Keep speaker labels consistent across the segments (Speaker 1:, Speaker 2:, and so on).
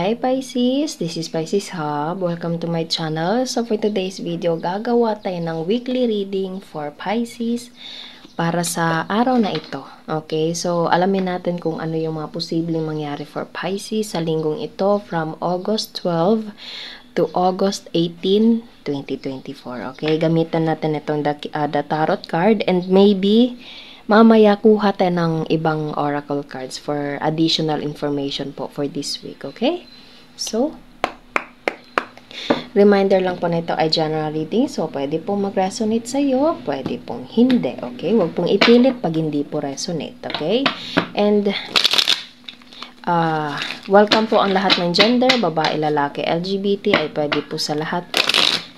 Speaker 1: Hi Pisces, this is Pisces Hub. Welcome to my channel. So for today's video, gagawa tayo ng weekly reading for Pisces para sa araw na ito. Okay, so alamin natin kung ano yung mga posibleng mangyari for Pisces sa linggong ito from August 12 to August 18, 2024. Okay, gamitan natin itong the tarot card and maybe mamaya kuha tayo ng ibang oracle cards for additional information po for this week, okay? So, reminder lang po na ito ay general reading, so pwede pong mag-resonate sa iyo, pwede pong hindi, okay? Huwag pong ipilit pag hindi po resonate, okay? And, welcome po ang lahat ng gender, babae, lalaki, LGBT, ay pwede po sa lahat,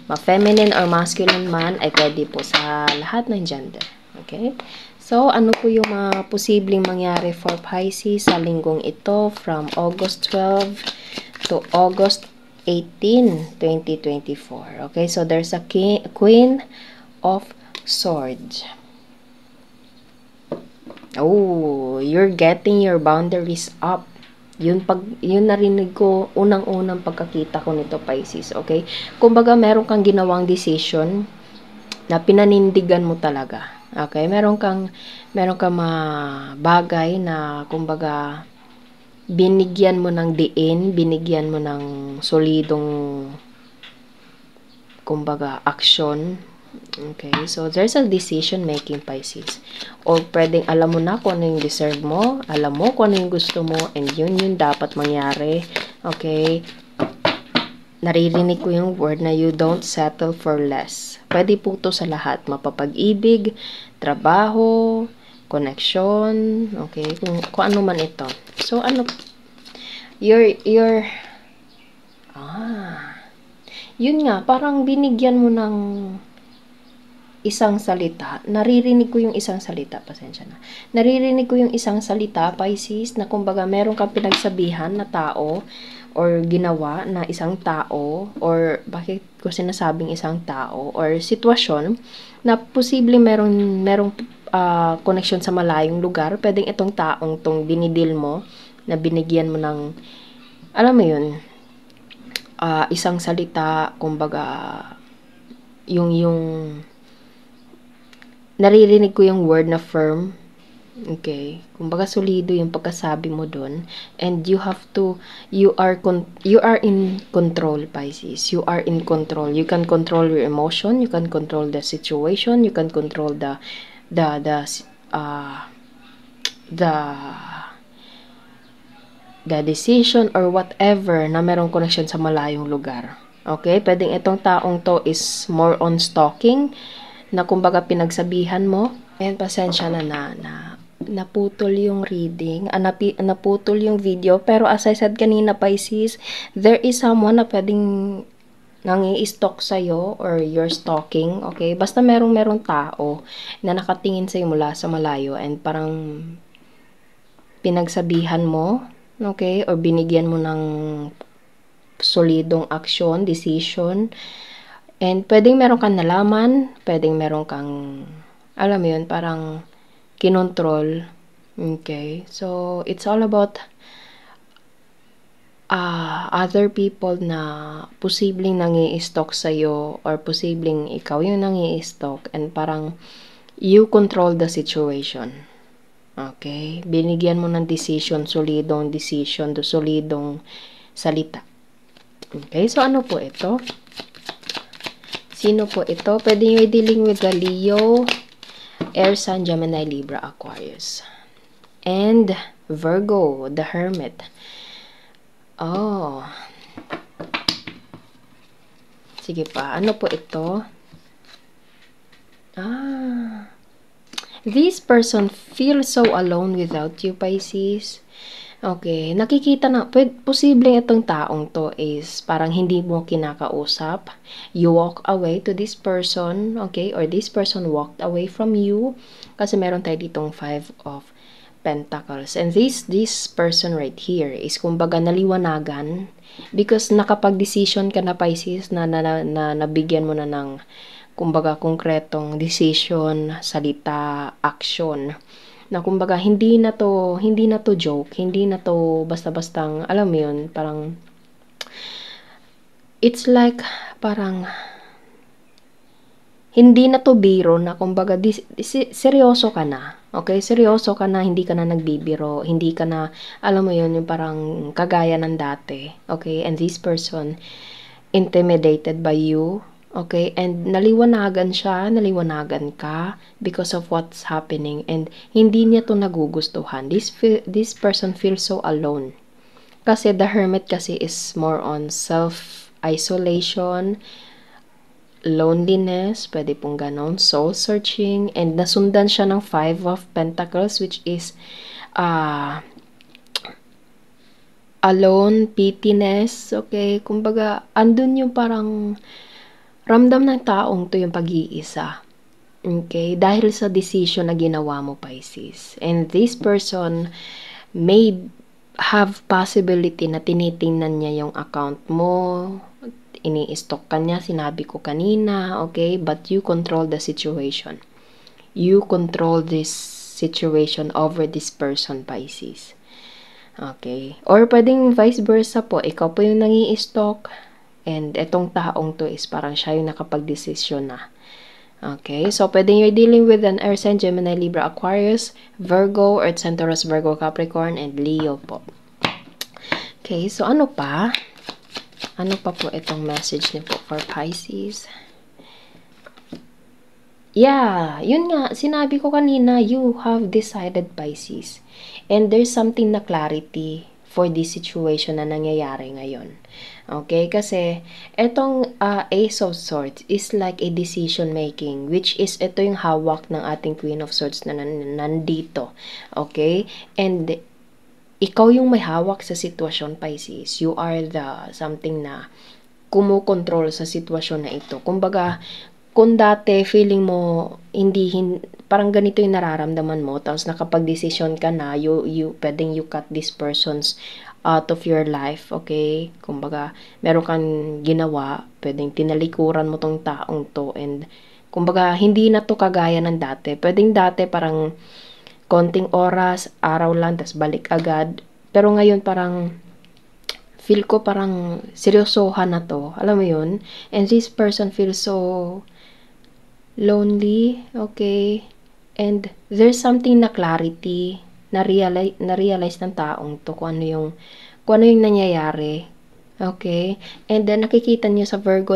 Speaker 1: ma-feminine or masculine man, ay pwede po sa lahat ng gender, okay? So, ano po yung mga posibleng mangyari for Pisces sa linggong ito from August 12 to August 18, 2024. Okay, so there's a Queen of Swords. Oh, you're getting your boundaries up. Yun narinig ko unang-unang pagkakita ko nito, Pisces, okay? Kumbaga, meron kang ginawang decision na pinanindigan mo talaga. Okay, meron kang bagay na kumbaga binigyan mo ng diin, binigyan mo ng solidong kumbaga action. Okay, so there's a decision making, Pisces. O pwedeng alam mo na kung ano yung deserve mo, alam mo kung ano yung gusto mo, and yun dapat mangyari. Okay, naririnig ko yung word na you don't settle for less. Pwede po to sa lahat. Mapapag-ibig, trabaho, connection, okay? Kung ano man ito. So, ano? Yun nga, parang binigyan mo ng isang salita. Naririnig ko yung isang salita. Pasensya na. Naririnig ko yung isang salita, Pisces, na kumbaga meron kang pinagsabihan na tao or ginawa na isang tao, or bakit ko sinasabing isang tao, or sitwasyon na posibleng merong connection sa malayong lugar. Pwedeng itong taong tong dinidil mo, na binigyan mo ng, alam mo yun, isang salita, kumbaga, yung naririnig ko yung word na firm. Okay, kumbaga solido yung pagkasabi mo dun, and you are in control, Pisces. You are in control. You can control your emotion, you can control the situation, you can control the decision or whatever na merong connection sa malayong lugar. Okay, pwedeng itong taong to is more on stalking, na kumbaga pinagsabihan mo, and pasensya na naputol yung reading, naputol yung video, pero as I said kanina, Pisces, there is someone na pwedeng nangi-stalk sa'yo or you're stalking, okay? Basta merong tao na nakatingin sa'yo mula sa malayo and parang pinagsabihan mo, okay? Or binigyan mo ng solidong action, decision, and pwedeng meron kang nalaman, pwedeng meron kang, alam mo yun, parang kinontrol. Okay, so it's all about other people na posibleng nangi-stalk sa'yo or posibleng ikaw yung nangi-stalk, and parang you control the situation. Okay, binigyan mo ng decision, solidong salita. Okay, so ano po ito? Sino po ito? Pwede nyo i-dealing with the Leo, Air, Sun, Gemini, Libra, Aquarius. And Virgo, the Hermit. Oh. Sige pa. Ano po ito? This person feels so alone without you, Pisces. Okay, nakikita na, posibleng itong taong to is parang hindi mo kinakausap. You walk away to this person, okay, or this person walked away from you. Kasi meron tayo ditong 5 of Pentacles. And this person right here is kumbaga naliwanagan because nakapag-decision ka na, Pisces, na nabigyan mo na ng kumbaga konkretong decision, salita, action. Na kumbaga hindi na to joke, hindi na to basta-bastang, alam mo yun, parang it's like parang hindi na to biro na, kumbaga seryoso ka na. Okay, seryoso ka na, hindi ka na nagbibiro, hindi ka na, alam mo yun, yung parang kagaya ng dati. Okay, and this person intimidated by you. Okay, and naliwanagan siya, naliwanagan ka because of what's happening, and hindi niya to nagugustuhan. This person feels so alone. Kasi the hermit kasi is more on self-isolation, loneliness, pwede pong ganon, soul searching, and nasundan siya ng 5 of Pentacles, which is alone, pityness, okay? Kumbaga, andun yung parang ramdam ng taong to yung pag-iisa. Okay? Dahil sa decision na ginawa mo, Pisces. And this person may have possibility na tinitingnan niya yung account mo, ini-stalk ka niya, sinabi ko kanina, okay? But you control the situation. You control this situation over this person, Pisces. Okay? Or pwedeng vice versa po, ikaw po yung nangi-stalk, and etong taong to is parang siya yung nakapag-desisyon na. Okay? So, pwedeng you're dealing with an Air sign, Gemini, Libra, Aquarius, Virgo, Earth sign, Taurus, Virgo, Capricorn, and Leo po. Okay, so ano pa? Ano pa po itong message niyo po for Pisces? Yeah, yun nga, sinabi ko kanina, you have decided, Pisces. And there's something na clarity for this situation na nangyayari ngayon. Okay, kasi etong Ace of Swords is like a decision making, which is ito yung hawak ng ating Queen of Swords na nandito. Okay, and ikaw yung may hawak sa sitwasyon, Pisces. You are the something na kumukontrol sa sitwasyon na ito. Kumbaga, kung dati feeling mo parang ganito yung nararamdaman mo, tapos nakapag-desisyon ka na, pwedeng you cut this person's out of your life, okay? Kumbaga, meron kang ginawa, pwedeng tinalikuran mo tong taong to, and kumbaga, hindi na to kagaya ng dati. Pwedeng dati parang konting oras, araw lang, tas balik agad. Pero ngayon parang feel ko parang seryosohan na to. Alam mo yun? And this person feels so lonely, okay? And there's something na clarity na realize ng taong to kung ano yung nangyayari. Okay? And then nakikita niyo sa Virgo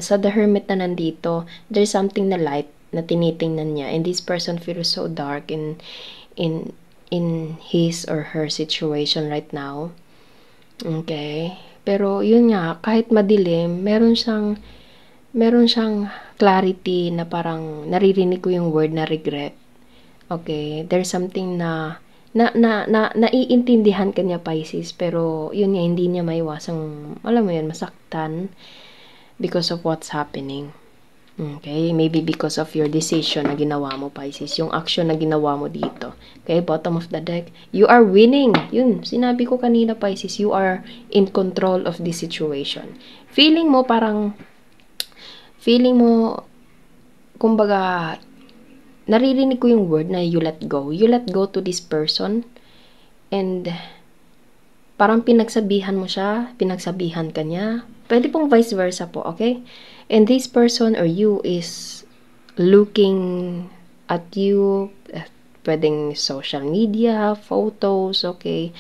Speaker 1: sa the Hermit na nandito, there's something na light na tinitingnan niya, and this person feels so dark in his or her situation right now. Okay, pero yun nga, kahit madilim, meron siyang clarity na parang naririnig ko yung word na regret. Okay, there's something na naiintindihan kanya, Pisces, pero yun nga, hindi niya maiwasang, alam mo yun, masaktan because of what's happening. Okay, maybe because of your decision na ginawa mo, Pisces, yung action na ginawa mo dito. Okay, bottom of the deck, you are winning. Yun, sinabi ko kanina, Pisces, you are in control of this situation. Feeling mo, kumbaga, naririnig ko yung word na you let go. You let go to this person, and parang pinagsabihan mo siya, pinagsabihan ka niya. Pwede pong vice versa po, okay? And this person or you is looking at you, pwedeng social media, photos, okay?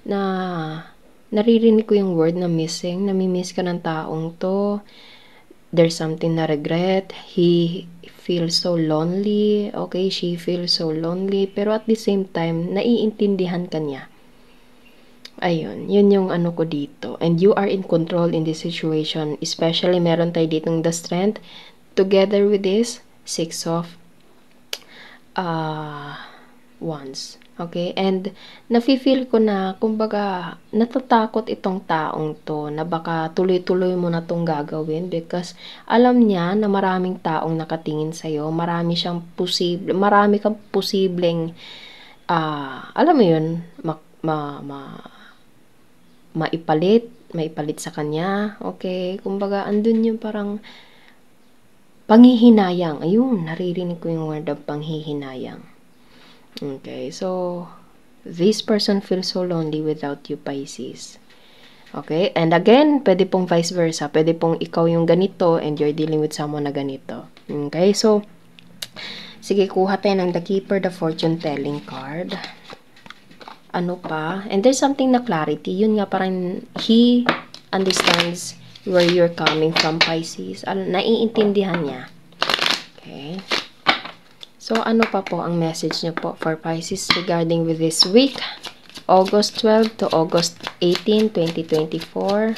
Speaker 1: Na naririnig ko yung word na missing, namimiss ka ng taong to. There's something na regret. He feels so lonely, okay? She feels so lonely, pero at the same time, naiintindihan ka niya. Ayun, yun yung ano ko dito. And you are in control in this situation. Especially, meron tayo ditong the strength. Together with this, 6 of wands. Okay? And, nafe-feel ko na, kumbaga, natatakot itong taong to na baka tuloy-tuloy mo na itong gagawin because alam niya na maraming taong nakatingin sa'yo. Marami kang posibleng, alam mo yun, maipalit sa kanya, okay? Kumbaga, andun yung parang panghihinayang. Ayun, naririnig ko yung word of panghihinayang. Okay, so, this person feels so lonely without you, Pisces. Okay? And again, pwede pong vice versa. Pwede pong ikaw yung ganito and you're dealing with someone na ganito. Okay? So, sige, kuha tayo ng The Keeper, the Fortune Telling card. Ano pa? And there's something na clarity. Yun nga, parang he understands where you're coming from, Pisces. Naiintindihan niya. Okay? So, ano pa po ang message niyo po for Pisces regarding with this week? August 12 to August 18, 2024.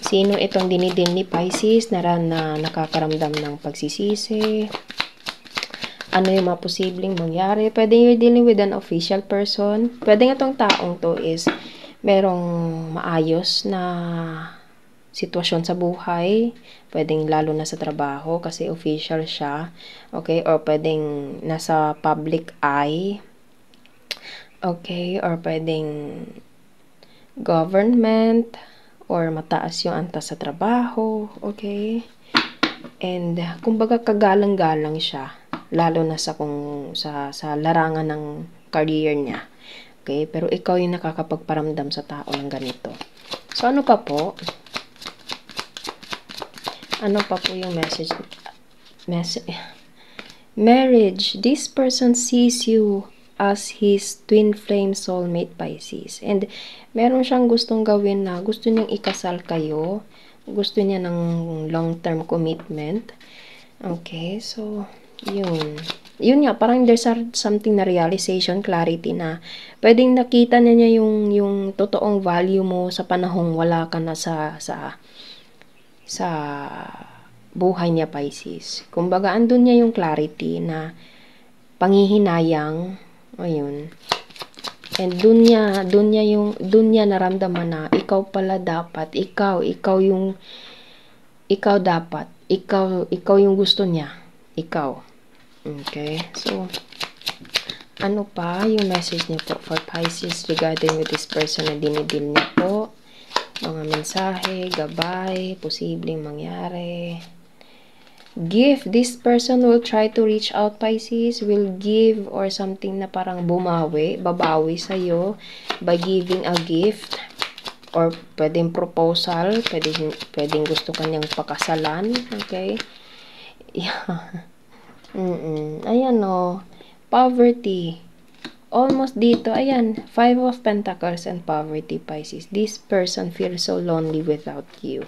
Speaker 1: Sino itong dinidin ni Pisces na nakakaramdam ng pagsisisi? Ano yung mga posibleng mangyari? Pwede you're dealing with an official person. Pwede nga itong taong to is merong maayos na sitwasyon sa buhay. Pwedeng lalo na sa trabaho kasi official siya. Okay? Or pwedeng nasa public eye. Okay? Or pwedeng government or mataas yung antas sa trabaho. Okay? And kumbaga kagalang-galang siya. Lalo na sa larangan ng career niya. Okay? Pero ikaw yung nakakapagparamdam sa tao ng ganito. So, ano pa po? Ano pa po yung message? Marriage. This person sees you as his twin flame soulmate, Pisces. And meron siyang gustong gawin na gusto niyang ikasal kayo. Gusto niya ng long-term commitment. Okay, so yun. Yun nga, parang there's something na realization, clarity na pwedeng nakita niya yung totoong value mo sa panahong wala ka na sa buhay niya, Pisces. Kumbaga, andun niya yung clarity na panghihinayang, ayun. And dun niya naramdaman na ikaw pala dapat, ikaw yung gusto niya. Ikaw. Okay? So, ano pa yung message niyo po for Pisces regarding with this person na dinidil niya po? Mga mensahe, gabay, posibleng mangyari. Gift. This person will try to reach out, Pisces, will give or something na parang babawi sa'yo by giving a gift or pwedeng proposal, pwedeng gusto kanyang pakasalan, okay? Yeah. Ayan o, poverty. Almost dito, ayan, 5 of Pentacles and poverty, Pisces. This person feels so lonely without you.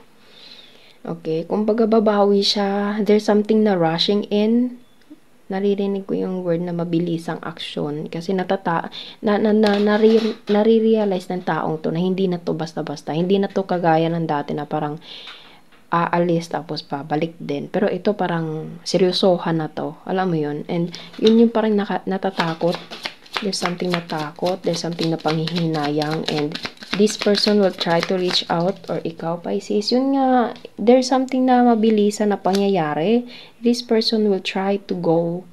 Speaker 1: Okay, kumbaga babawi siya. There's something na rushing in. Naririnig ko yung word na mabilisang aksyon. Kasi nare-realize ng taong to na hindi na to basta-basta. Hindi na to kagaya ng dati na parang aalis tapos pabalik din. Pero ito parang seryosohan na to. Alam mo yun? And yun yung parang natatakot. There's something na takot. There's something na panghihinayang. And this person will try to reach out or ikaw, Pisces. Yun nga, there's something na mabilisan na pangyayari. This person will try to go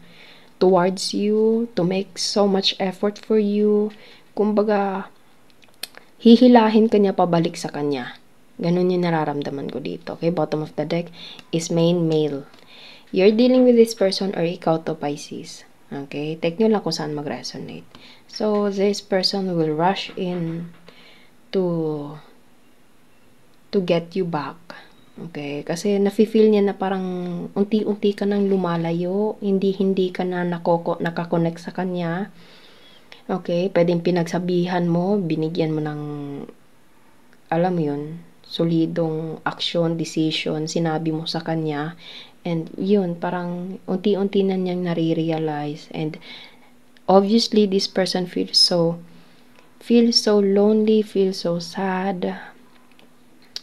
Speaker 1: towards you, to make so much effort for you. Kumbaga, hihilahin ka niya pabalik sa kanya. Ganun yung nararamdaman ko dito. Okay, bottom of the deck is main male. You're dealing with this person or ikaw to, Pisces. Okay, take nyo lang kung saan mag-resonate. So, this person will rush in to get you back. Okay, kasi nafe-feel niya na parang unti-unti ka nang lumalayo, hindi ka na nakakonect sa kanya. Okay, pwedeng pinagsabihan mo, binigyan mo ng, alam mo yun, solidong action, decision, sinabi mo sa kanya, and yun, parang unti-unti na niyang nare-realize, and obviously, this person feels so lonely, feels so sad.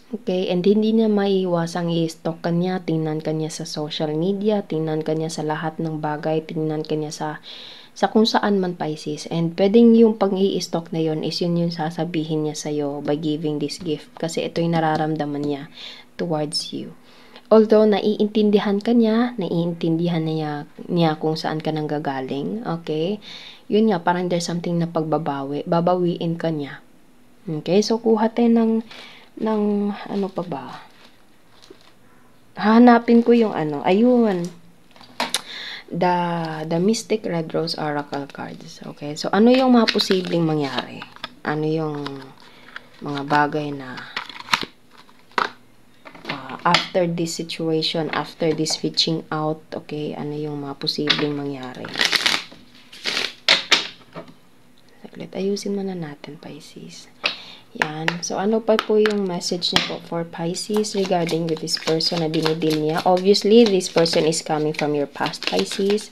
Speaker 1: Okay, and hindi niya maiiwasang i-stalk kanya, tingnan kanya sa social media, tingnan kanya sa lahat ng bagay, tingnan kanya sa kung saan man, Pisces. And pwedeng yung pag-i-stalk na yon is yun yung sasabihin niya sa'yo by giving this gift. Kasi ito yung nararamdaman niya towards you. Although, naiintindihan niya kung saan ka nang gagaling. Okay? Yun nga, parang there's something na babawiin ka niya. Okay? So, kuha tayo ng ano pa ba? Hahanapin ko yung ano. Ayun. The Mystic Red Rose Oracle cards. Okay? So, ano yung mga posibleng mangyari? Ano yung mga bagay na after this situation, after this reaching out, okay, ano yung mga posibleng mangyari. Saglit, ayusin muna natin, Pisces. Yan. So, ano pa po yung message niya po for Pisces regarding with this person na dinidil niya? Obviously, this person is coming from your past, Pisces.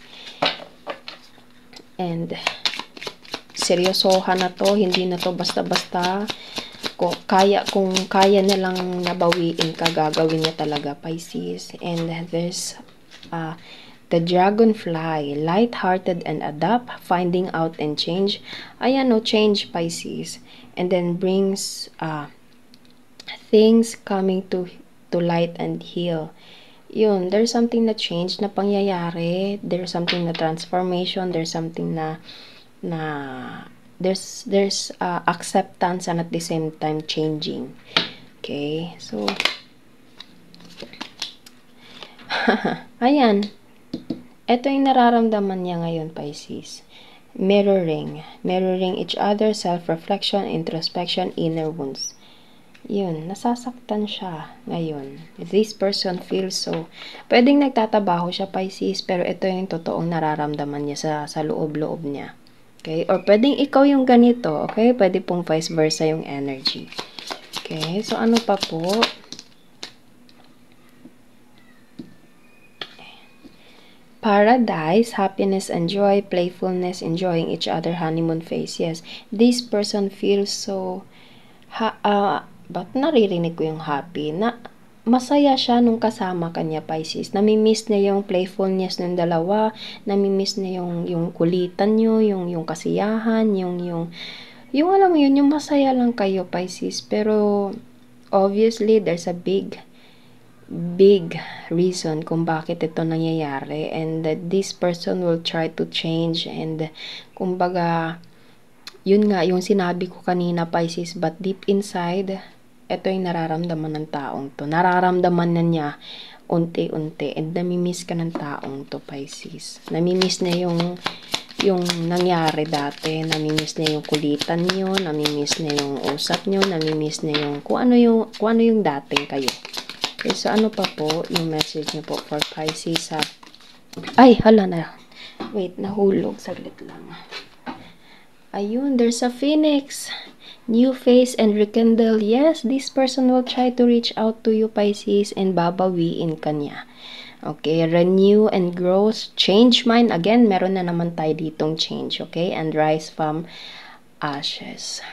Speaker 1: And, seryosohan na to. Hindi na to basta-basta. Kung kaya nilang nabawiin ka, gagawin niya talaga, Pisces. And, there's, the dragonfly, light-hearted and adapt, finding out and change. Ayan, no, change, Pisces. And then brings things coming to light and heal. Yun, there's something na change na pangyayari. There's something na transformation. There's something na there's acceptance and at the same time changing. Okay, so ayan. Ito yung nararamdaman niya ngayon, Pisces. Mirroring each other, self-reflection, introspection, inner wounds. Yun, nasasaktan siya ngayon. This person feels so, pwedeng nagtatabaho siya, Pisces, pero ito yung totoong nararamdaman niya sa loob-loob niya. Okay? Or pwedeng ikaw yung ganito, okay? Pwede pong vice versa yung energy. Okay? So, ano pa po? Paradise, happiness and joy, playfulness, enjoying each other, honeymoon phase. Yes, this person feels so, ba't naririnig ko yung happy? Na masaya siya nung kasama kanya, Pisces. Namimiss niya yung playfulness ng dalawa, namimiss niya yung kulitan nyo, yung kasiyahan, yung alam mo yun, yung masaya lang kayo, Pisces. Pero, obviously, there's a big reason kung bakit ito nangyayari, and that this person will try to change, and kumbaga yun nga yung sinabi ko kanina, Pisces, but deep inside ito yung nararamdaman ng taong to, nararamdaman na niya unti-unti, and namimiss ka ng taong to, Pisces. Namimiss niya yung nangyari dati, namimiss niya yung kulitan niyo, namimiss niya yung usap niyo, namimiss niya yung kung ano yung dating kayo. Okay, so ano pa po yung message niyo po for Pisces ha? Ay, hala na. Wait, nahulog. Saglit lang. Ayun, there's a phoenix. New face and rekindle. Yes, this person will try to reach out to you, Pisces, and babawiin ka niya. Okay, renew and growth. Change mind. Again, meron na naman tayo ditong change. Okay, and rise from ashes.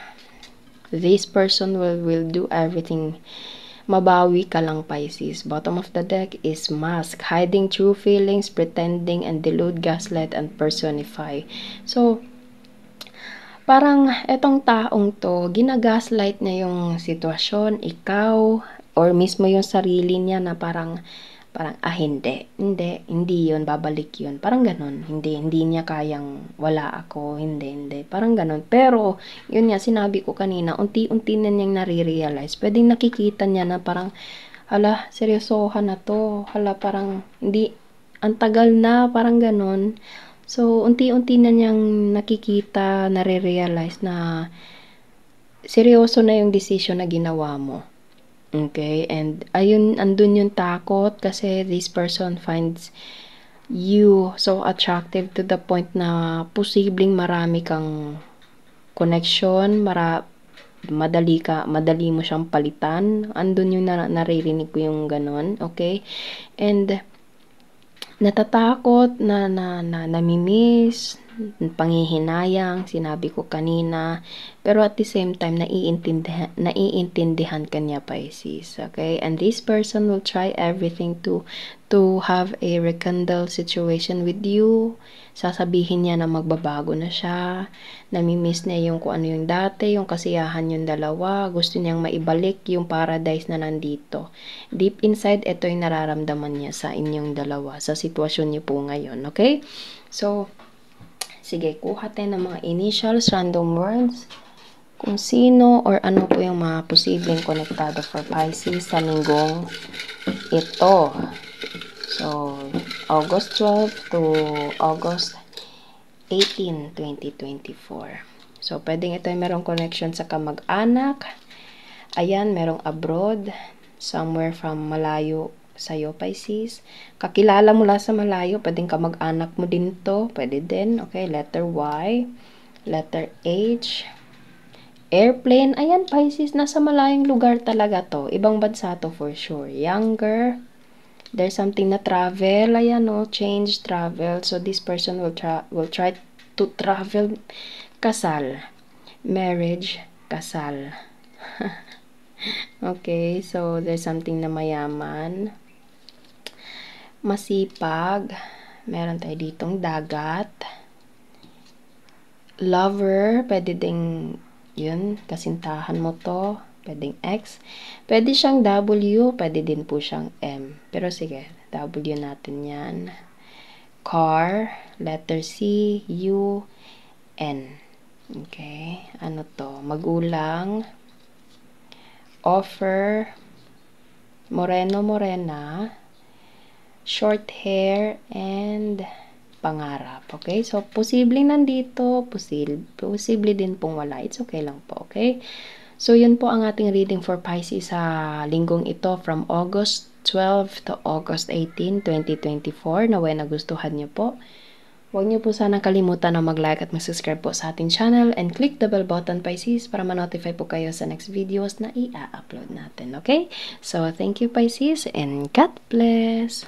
Speaker 1: This person will do everything. Mabawi ka lang, Pisces. Bottom of the deck is mask. Hiding true feelings, pretending, and delude, gaslight, and personify. So, parang etong taong to, ginagaslight na yung sitwasyon, ikaw, or mismo yung sarili niya na parang hindi yun, babalik yun. Parang ganun. Hindi niya kayang wala ako, hindi. Parang ganun. Pero, yun nga, sinabi ko kanina, unti-unti na niyang nare-realize. Pwedeng nakikita niya na parang, hala, seryosohan na to. Hala, parang, hindi, ang tagal na, parang ganun. So, unti-unti na niyang nakikita, nare-realize na seryoso na yung decision na ginawa mo. Okay, and ayun, andun yung takot kasi this person finds you so attractive to the point na posibleng marami kang connection, madali mo siyang palitan. Andun yung naririnig ko yung ganon, okay? And natatakot na namimiss, panghihinayang, sinabi ko kanina, pero at the same time naiintindihan kanya, Pisces, okay? And this person will try everything to have a rekindle situation with you. Sasabihin niya na magbabago na siya, namimiss niya yung kung ano yung dati, yung kasiyahan yung dalawa, gusto niyang maibalik yung paradise na nandito. Deep inside, ito yung nararamdaman niya sa inyong dalawa, sa sitwasyon niyo po ngayon, okay? So, sige, kuha tayo ng mga initials, random words, kung sino or ano po yung mga posibleng konektado for Pisces sa linggong ito. So, August 12 to August 18, 2024. So, pwedeng ito yung merong connection sa kamag-anak, Ayan, merong abroad. Somewhere from malayo sa'yo, Pisces. Kakilala mo lang sa malayo. Pwedeng kamag-anak mo din to. Pwede din. Okay, letter Y. Letter H. Airplane. Ayan, Pisces. Nasa malayong lugar talaga to. Ibang bansa to for sure. Younger. There's something na travel. Ayan, no? Change, travel. So, this person will try to travel. Kasal. Marriage. Kasal. Okay, so there's something na mayaman. Masipag. Meron tayo ditong dagat. Lover. Pwede ding, yun, kasintahan mo to. Pwedeng X. Pwede siyang W. Pwede din po siyang M. Pero sige, W natin yan. Car. Letter C. U. N. Okay. Ano to? Magulang. Offer. Moreno, morena. Short hair. And pangarap. Okay? So, posibleng nandito. Posible din pong wala. It's okay lang po. Okay? So, yun po ang ating reading for Pisces sa linggong ito from August 12 to August 18, 2024. Naway nagustuhan niyo po. Huwag niyo po sana kalimutan na mag-like at mag-subscribe po sa ating channel and click the bell button, Pisces, para ma-notify po kayo sa next videos na i-upload natin. Okay? So, thank you, Pisces, and God bless!